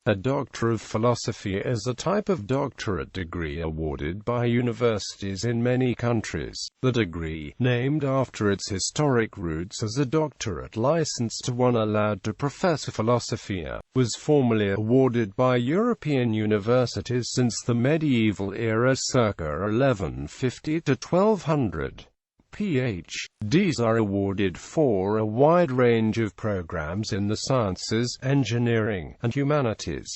A Doctor of Philosophy is a type of doctorate degree awarded by universities in many countries. The degree, named after its historic roots as a doctorate license to one allowed to profess philosophia, was formally awarded by European universities since the medieval era circa 1150 to 1200. PhDs are awarded for a wide range of programs in the sciences, engineering, and humanities.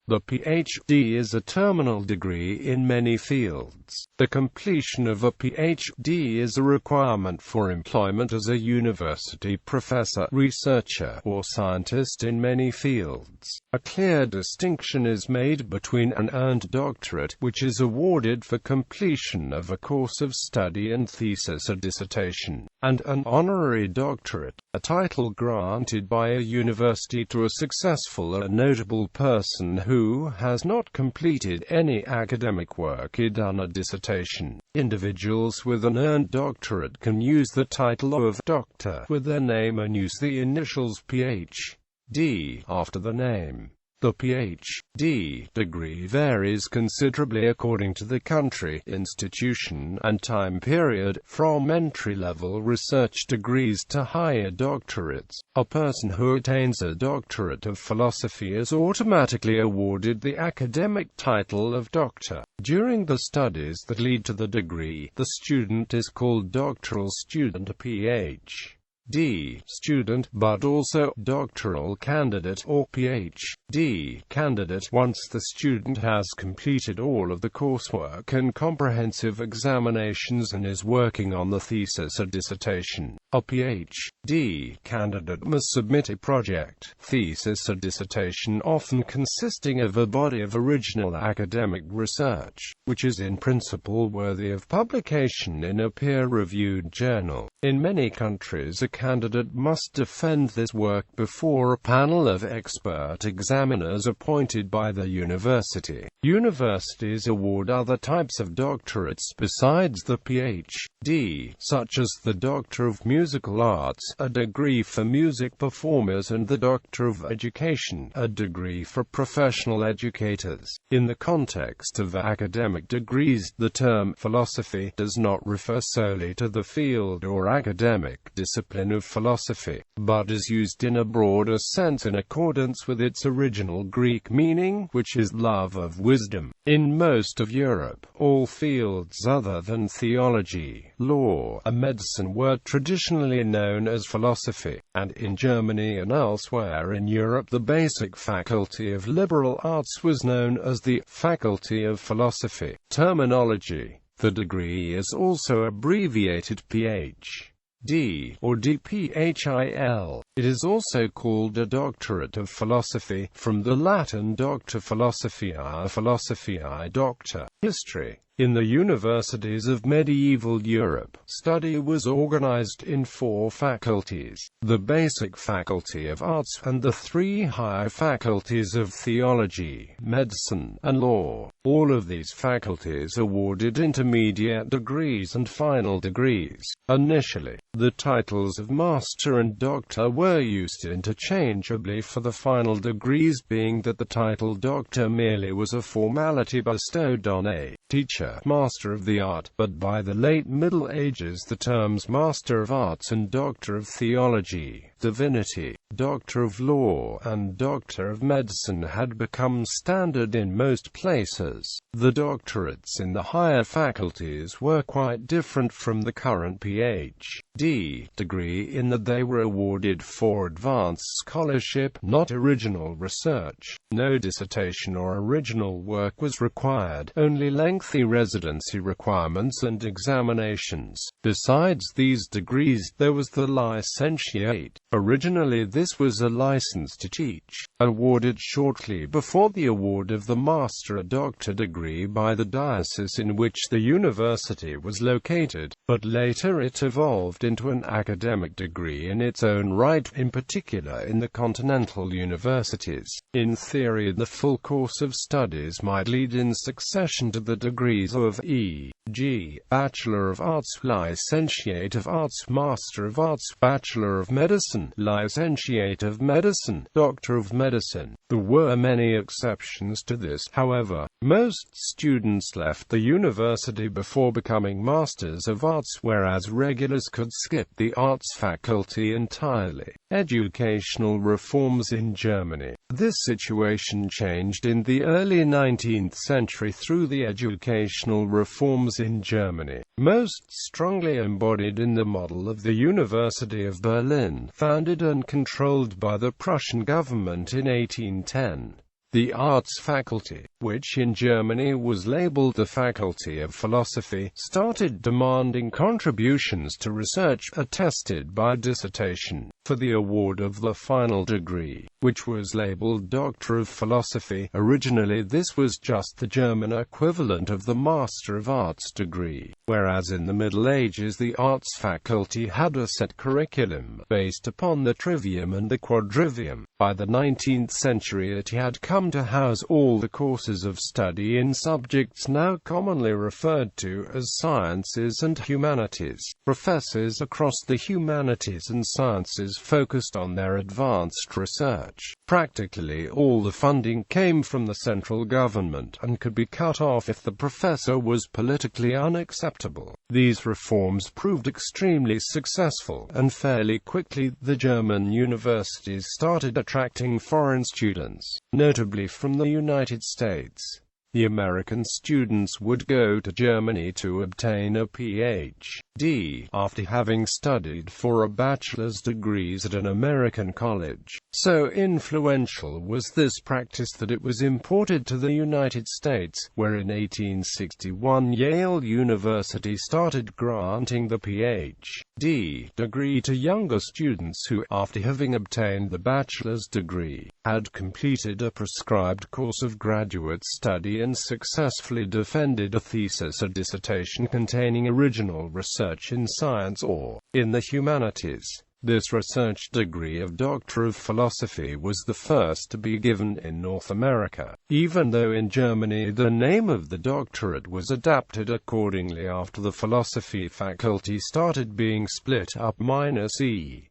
The PhD is a terminal degree in many fields. The completion of a PhD is a requirement for employment as a university professor, researcher, or scientist in many fields. A clear distinction is made between an earned doctorate, which is awarded for completion of a course of study and thesis or dissertation, and an honorary doctorate, a title granted by a university to a successful or notable person who has not completed any academic work done a dissertation. Individuals with an earned doctorate can use the title of doctor with their name and use the initials Ph.D. after the name. The Ph.D. degree varies considerably according to the country, institution, and time period, from entry-level research degrees to higher doctorates. A person who attains a doctorate of philosophy is automatically awarded the academic title of doctor. During the studies that lead to the degree, the student is called doctoral student, a Ph.D. student, but also doctoral candidate or Ph.D. candidate once the student has completed all of the coursework and comprehensive examinations and is working on the thesis or dissertation. A Ph.D. candidate must submit a project, thesis or dissertation often consisting of a body of original academic research, which is in principle worthy of publication in a peer-reviewed journal. In many countries, a candidate must defend this work before a panel of expert examiners appointed by the university. Universities award other types of doctorates besides the Ph.D., such as the Doctor of Musical Arts, a degree for music performers, and the Doctor of Education, a degree for professional educators. In the context of academic degrees, the term philosophy does not refer solely to the field or academic discipline of philosophy, but is used in a broader sense in accordance with its original Greek meaning, which is love of wisdom. In most of Europe, all fields other than theology, law, and medicine were traditionally known as philosophy, and in Germany and elsewhere in Europe the basic faculty of liberal arts was known as the Faculty of Philosophy. Terminology. The degree is also abbreviated Ph.D. or DPhil. It is also called a Doctorate of Philosophy, from the Latin Doctor Philosophiae, Philosophiae Doctor. History. In the universities of medieval Europe, study was organized in 4 faculties: the basic faculty of arts, and the 3 higher faculties of theology, medicine, and law. All of these faculties awarded intermediate degrees and final degrees. Initially, the titles of master and doctor were used interchangeably, for the final degrees being that the title doctor merely was a formality bestowed on a teacher, master of the art, but by the late Middle Ages the terms Master of Arts and Doctor of Theology, Divinity, Doctor of Law, and Doctor of Medicine had become standard in most places. The doctorates in the higher faculties were quite different from the current Ph.D. degree in that they were awarded for advanced scholarship, not original research. No dissertation or original work was required, only lengthy residency requirements and examinations. Besides these degrees, there was the licentiate. Originally this was a license to teach, awarded shortly before the award of the master or doctor degree by the diocese in which the university was located, but later it evolved into an academic degree in its own right, in particular in the continental universities. In theory, the full course of studies might lead in succession to the degrees of e.g., Bachelor of Arts, Licentiate of Arts, Master of Arts, Bachelor of Medicine, Medicine, Licentiate of Medicine, Doctor of Medicine. There were many exceptions to this, however. Most students left the university before becoming Masters of Arts, whereas regulars could skip the arts faculty entirely. Educational reforms in Germany. This situation changed in the early 19th century through the educational reforms in Germany, most strongly embodied in the model of the University of Berlin, founded and controlled by the Prussian government in 1810. The arts faculty, which in Germany was labeled the Faculty of Philosophy, started demanding contributions to research attested by dissertation for the award of the final degree, which was labeled Doctor of Philosophy. Originally this was just the German equivalent of the Master of Arts degree, whereas in the Middle Ages the arts faculty had a set curriculum, based upon the trivium and the quadrivium. By the 19th century it had come to house all the courses of study in subjects now commonly referred to as sciences and humanities. Professors across the humanities and sciences focused on their advanced research. Practically all the funding came from the central government, and could be cut off if the professor was politically unacceptable. These reforms proved extremely successful, and fairly quickly the German universities started attracting foreign students, notably from the United States. The American students would go to Germany to obtain a Ph.D. after having studied for a bachelor's degree at an American college. So influential was this practice that it was imported to the United States, where in 1861 Yale University started granting the Ph.D. degree to younger students who, after having obtained the bachelor's degree, had completed a prescribed course of graduate study and successfully defended a thesis or dissertation containing original research in science or in the humanities. This research degree of Doctor of Philosophy was the first to be given in North America, even though in Germany the name of the doctorate was adapted accordingly after the philosophy faculty started being split up -e.g.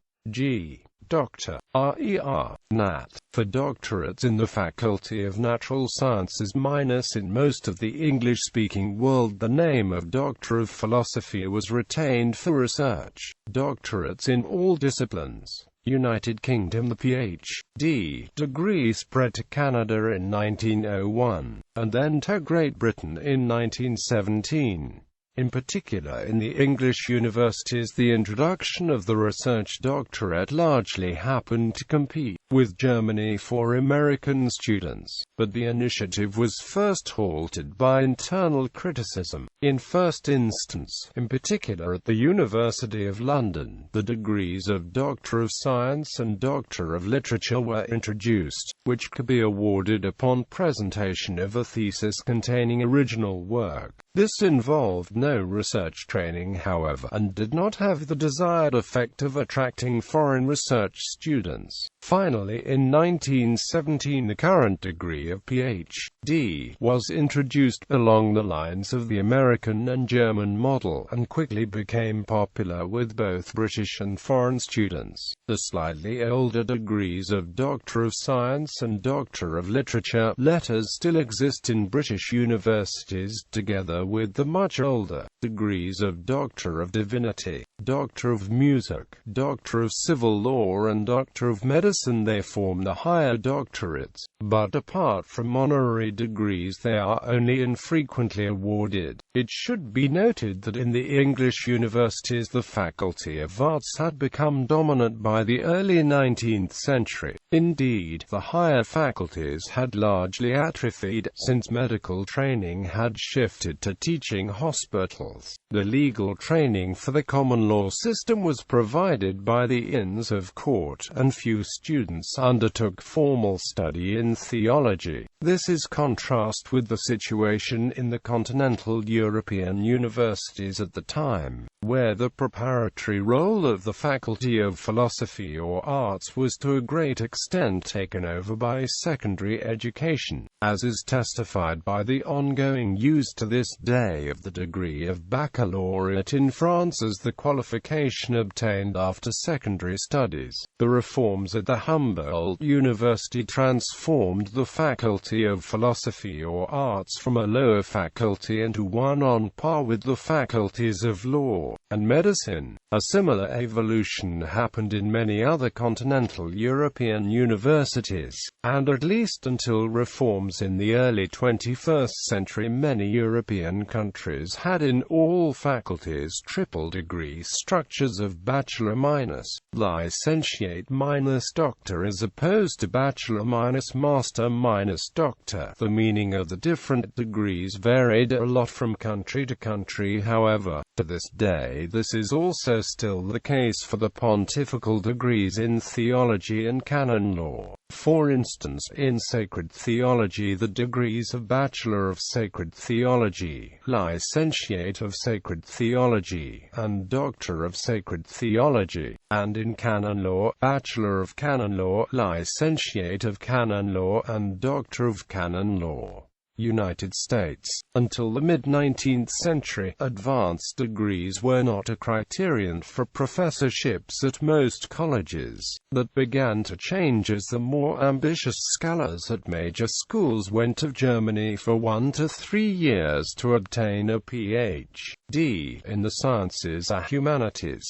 Doctor, RER, Nat, for doctorates in the Faculty of Natural Sciences - in most of the English-speaking world the name of Doctor of Philosophy was retained for research. Doctorates in all disciplines. United Kingdom. The Ph.D. degree spread to Canada in 1901, and then to Great Britain in 1917. In particular in the English universities the introduction of the research doctorate largely happened to compete with Germany for American students, but the initiative was first halted by internal criticism. In first instance, in particular at the University of London, the degrees of Doctor of Science and Doctor of Literature were introduced, which could be awarded upon presentation of a thesis containing original work. This involved no research training, however, and did not have the desired effect of attracting foreign research students. Finally, in 1917 the current degree of Ph.D. was introduced along the lines of the American and German model, and quickly became popular with both British and foreign students. The slightly older degrees of Doctor of Science and Doctor of Literature letters still exist in British universities, together with the much older degrees of Doctor of Divinity, Doctor of Music, Doctor of Civil Law and Doctor of Medicine. They form the higher doctorates, but apart from honorary degrees they are only infrequently awarded. It should be noted that in the English universities the Faculty of Arts had become dominant by the early 19th century. Indeed, the higher faculties had largely atrophied, since medical training had shifted to teaching hospitals. The legal training for the common law system was provided by the Inns of Court, and few students undertook formal study in theology. This is contrast with the situation in the continental European universities at the time, where the preparatory role of the Faculty of Philosophy or Arts was to a great extent extent taken over by secondary education, as is testified by the ongoing use to this day of the degree of baccalaureate in France as the qualification obtained after secondary studies. The reforms at the Humboldt University transformed the Faculty of Philosophy or Arts from a lower faculty into one on par with the faculties of law and medicine. A similar evolution happened in many other continental European universities, and at least until reforms in the early 21st century many European countries had in all faculties triple-degree structures of bachelor minus licentiate minus doctor as opposed to bachelor minus master minus doctor. The meaning of the different degrees varied a lot from country to country, however. To this day this is also still the case for the pontifical degrees in theology and canon law. For instance, in sacred theology the degrees of Bachelor of Sacred Theology, Licentiate of Sacred Theology, and Doctor of Sacred Theology, and in canon law, Bachelor of Canon Law, Licentiate of Canon Law, and Doctor of Canon Law. United States. Until the mid-19th century, advanced degrees were not a criterion for professorships at most colleges. That began to change as the more ambitious scholars at major schools went to Germany for 1 to 3 years to obtain a Ph.D. in the sciences or humanities.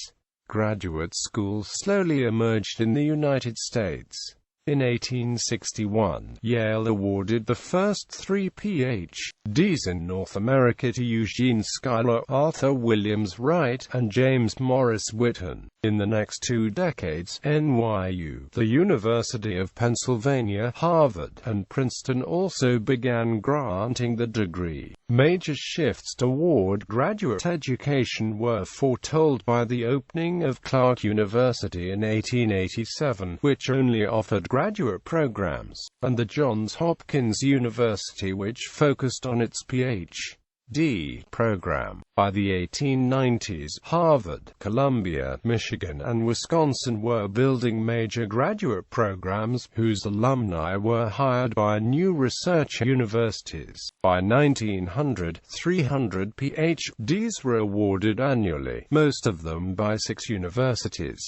Graduate schools slowly emerged in the United States. In 1861, Yale awarded the first 3 Ph.D.s in North America to Eugene Schuyler, Arthur Williams Wright, and James Morris Whitton. In the next 2 decades, NYU, the University of Pennsylvania, Harvard, and Princeton also began granting the degree. Major shifts toward graduate education were foretold by the opening of Clark University in 1887, which only offered graduate programs, and the Johns Hopkins University, which focused on its Ph.D. program. By the 1890s, Harvard, Columbia, Michigan, and Wisconsin were building major graduate programs, whose alumni were hired by new research universities. By 1900, 300 Ph.D.s were awarded annually, most of them by 6 universities.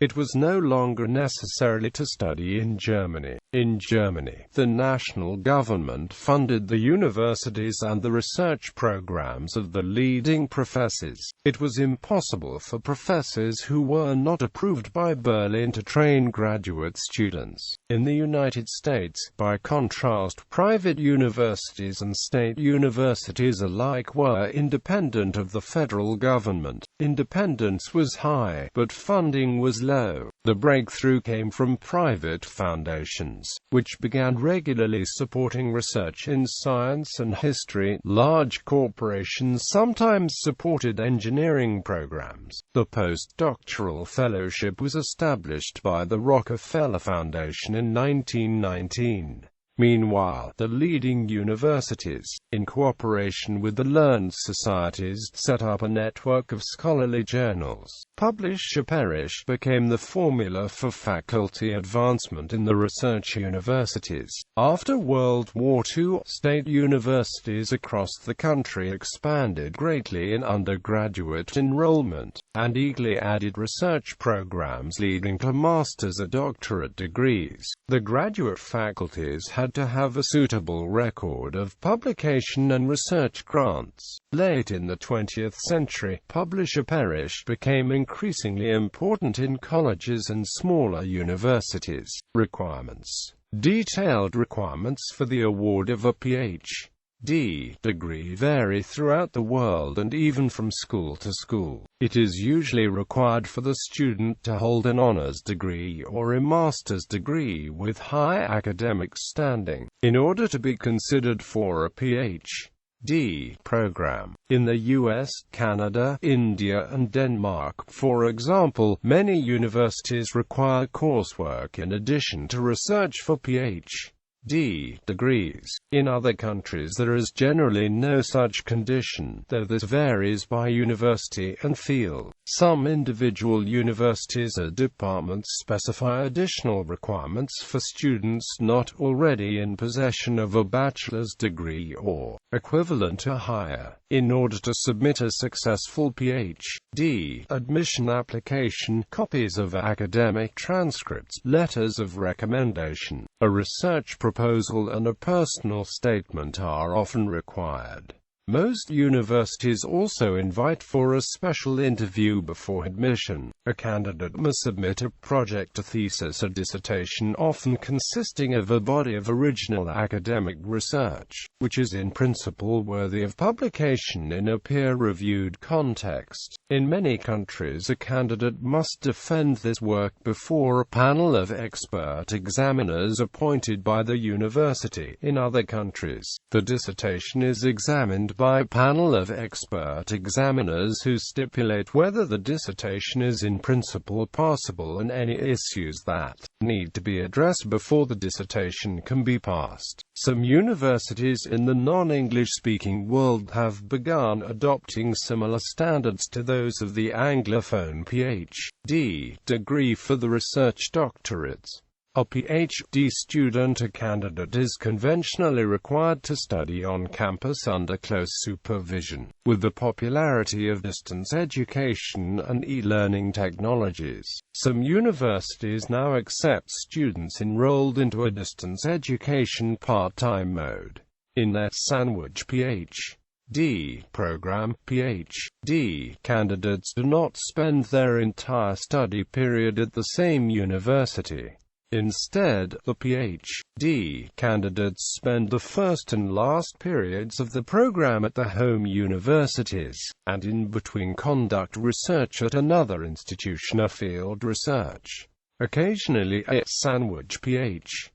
It was no longer necessary to study in Germany. In Germany, the national government funded the universities and the research programs of the leading professors. It was impossible for professors who were not approved by Berlin to train graduate students. In the United States, by contrast, private universities and state universities alike were independent of the federal government. Independence was high, but funding was low. The breakthrough came from private foundations, which began regularly supporting research in science and history. Large corporations sometimes supported engineering programs. The postdoctoral fellowship was established by the Rockefeller Foundation in 1919. Meanwhile, the leading universities, in cooperation with the learned societies, set up a network of scholarly journals. Publish or perish became the formula for faculty advancement in the research universities. After World War II, state universities across the country expanded greatly in undergraduate enrollment, and eagerly added research programs leading to master's or doctorate degrees. The graduate faculties had to have a suitable record of publication and research grants. Late in the 20th century, publish or perish became increasingly important in colleges and smaller universities. Requirements. Detailed requirements for the award of a Ph.D. degree vary throughout the world and even from school to school. It is usually required for the student to hold an honors degree or a master's degree with high academic standing, in order to be considered for a Ph.D. program. In the US, Canada, India, and Denmark, for example, many universities require coursework in addition to research for Ph.D. degrees. In other countries there is generally no such condition, though this varies by university and field. Some individual universities or departments specify additional requirements for students not already in possession of a bachelor's degree or equivalent or higher. In order to submit a successful PhD admission application, copies of academic transcripts, letters of recommendation, a research proposal and a personal statement are often required. Most universities also invite for a special interview before admission. A candidate must submit a project, a thesis, or dissertation, often consisting of a body of original academic research, which is in principle worthy of publication in a peer-reviewed context. In many countries, a candidate must defend this work before a panel of expert examiners appointed by the university. In other countries, the dissertation is examined by a panel of expert examiners who stipulate whether the dissertation is in principle passable and any issues that need to be addressed before the dissertation can be passed. Some universities in the non-English speaking world have begun adopting similar standards to those of the Anglophone PhD degree for the research doctorates. A PhD student or candidate is conventionally required to study on campus under close supervision. With the popularity of distance education and e-learning technologies, some universities now accept students enrolled into a distance education part-time mode. In their sandwich PhD program, PhD candidates do not spend their entire study period at the same university. Instead, the PhD candidates spend the first and last periods of the program at their home universities, and in between conduct research at another institution or field research. Occasionally, a sandwich PhD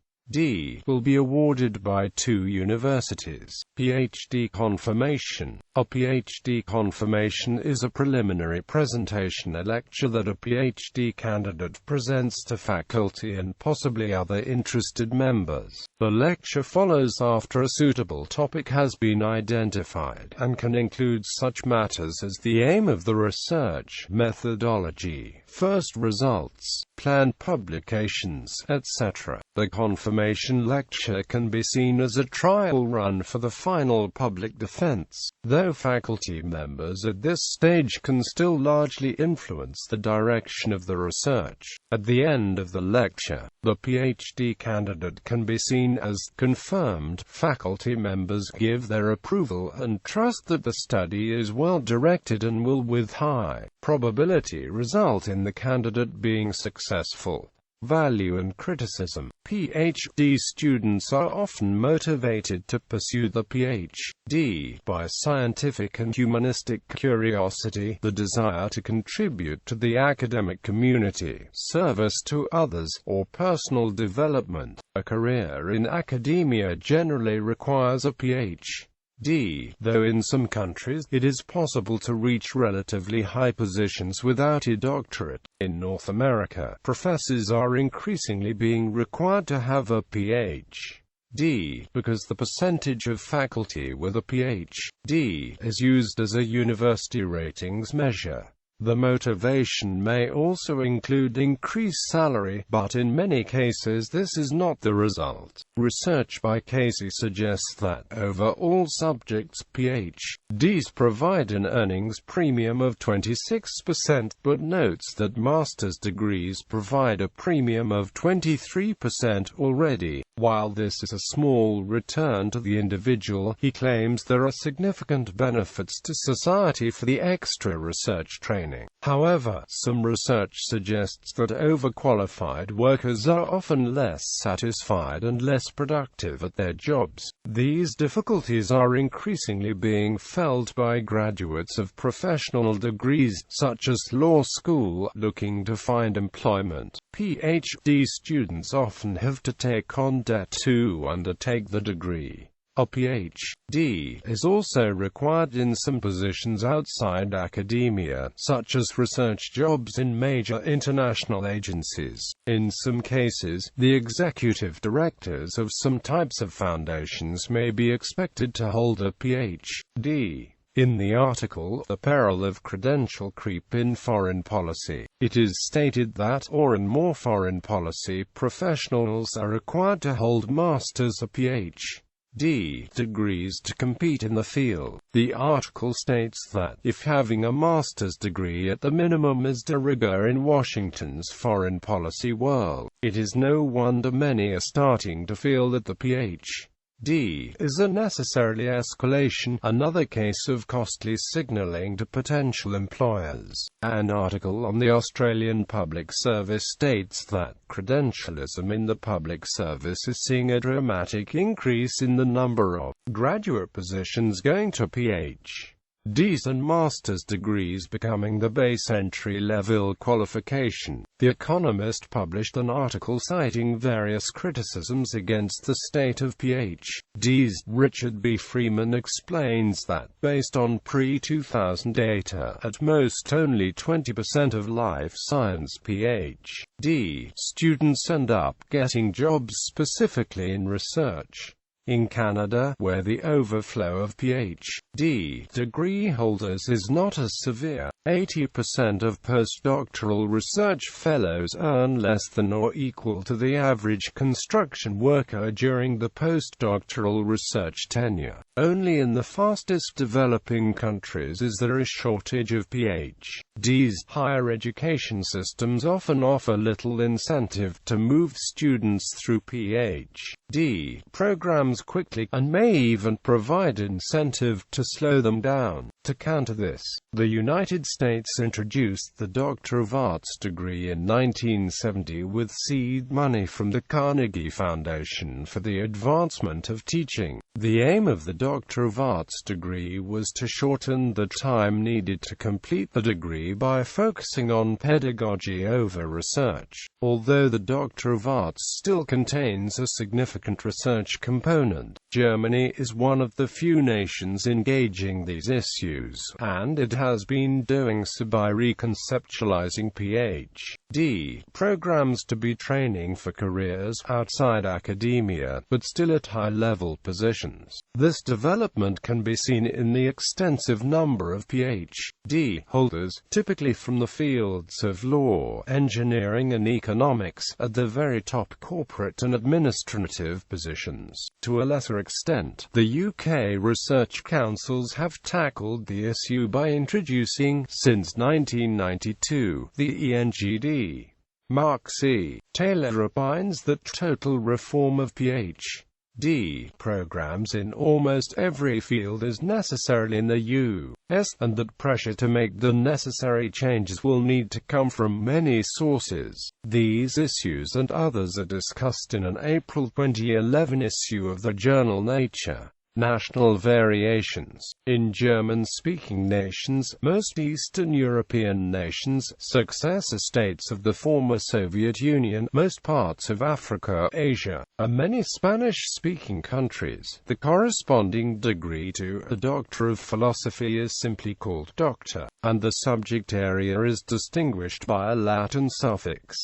will be awarded by two universities. PhD confirmation. A PhD confirmation is a preliminary presentation, a lecture that a PhD candidate presents to faculty and possibly other interested members. The lecture follows after a suitable topic has been identified, and can include such matters as the aim of the research, methodology, first results, planned publications, etc. The confirmation lecture can be seen as a trial run for the final public defense, though faculty members at this stage can still largely influence the direction of the research. At the end of the lecture, the PhD candidate can be seen as confirmed. Faculty members give their approval and trust that the study is well directed and will with high probability result in the candidate being successful. Value and criticism. PhD students are often motivated to pursue the PhD by scientific and humanistic curiosity, the desire to contribute to the academic community, service to others, or personal development. A career in academia generally requires a PhD, though in some countries, it is possible to reach relatively high positions without a doctorate. In North America, professors are increasingly being required to have a PhD, because the percentage of faculty with a PhD is used as a university ratings measure. The motivation may also include increased salary, but in many cases this is not the result. Research by Casey suggests that, over all subjects, PhDs provide an earnings premium of 26%, but notes that master's degrees provide a premium of 23% already. While this is a small return to the individual, he claims there are significant benefits to society for the extra research training. However, some research suggests that overqualified workers are often less satisfied and less productive at their jobs. These difficulties are increasingly being felt by graduates of professional degrees, such as law school, looking to find employment. PhD students often have to take on debt to undertake the degree. A Ph.D. is also required in some positions outside academia, such as research jobs in major international agencies. In some cases, the executive directors of some types of foundations may be expected to hold a Ph.D. In the article, The Peril of Credential Creep in Foreign Policy, it is stated that or and more foreign policy professionals are required to hold master's or Ph.D. degrees to compete in the field. The article states that, if having a master's degree at the minimum is de rigueur in Washington's foreign policy world, it is no wonder many are starting to feel that the Ph.D. is a necessarily escalation, another case of costly signaling to potential employers. An article on the Australian Public Service states that credentialism in the public service is seeing a dramatic increase in the number of graduate positions going to Ph.D.s and master's degrees becoming the base entry-level qualification. The Economist published an article citing various criticisms against the state of Ph.D.s. Richard B. Freeman explains that, based on pre-2000 data, at most only 20% of life science Ph.D. students end up getting jobs specifically in research. In Canada, where the overflow of Ph.D. degree holders is not as severe, 80% of postdoctoral research fellows earn less than or equal to the average construction worker during the postdoctoral research tenure. Only in the fastest developing countries is there a shortage of Ph.D.s. Higher education systems often offer little incentive to move students through Ph.D. programs quickly, and may even provide incentive to slow them down. To counter this, the United States introduced the Doctor of Arts degree in 1970 with seed money from the Carnegie Foundation for the Advancement of Teaching. The aim of the Doctor of Arts degree was to shorten the time needed to complete the degree by focusing on pedagogy over research. Although the Doctor of Arts still contains a significant research component, Germany is one of the few nations engaging these issues, and it has been doing so by reconceptualizing Ph.D. programs to be training for careers outside academia, but still at high-level positions. This development can be seen in the extensive number of Ph.D. holders, typically from the fields of law, engineering and economics, at the very top corporate and administrative positions. To a lesser extent, the UK research councils have tackled the issue by introducing, since 1992, the ENGD. Mark C. Taylor opines that total reform of Ph.D. programs in almost every field is necessary in the U.S., and that pressure to make the necessary changes will need to come from many sources. These issues and others are discussed in an April 2011 issue of the journal Nature. National variations. In German-speaking nations, most Eastern European nations, successor states of the former Soviet Union, most parts of Africa, Asia, and many Spanish-speaking countries, the corresponding degree to a Doctor of Philosophy is simply called Doctor, and the subject area is distinguished by a Latin suffix.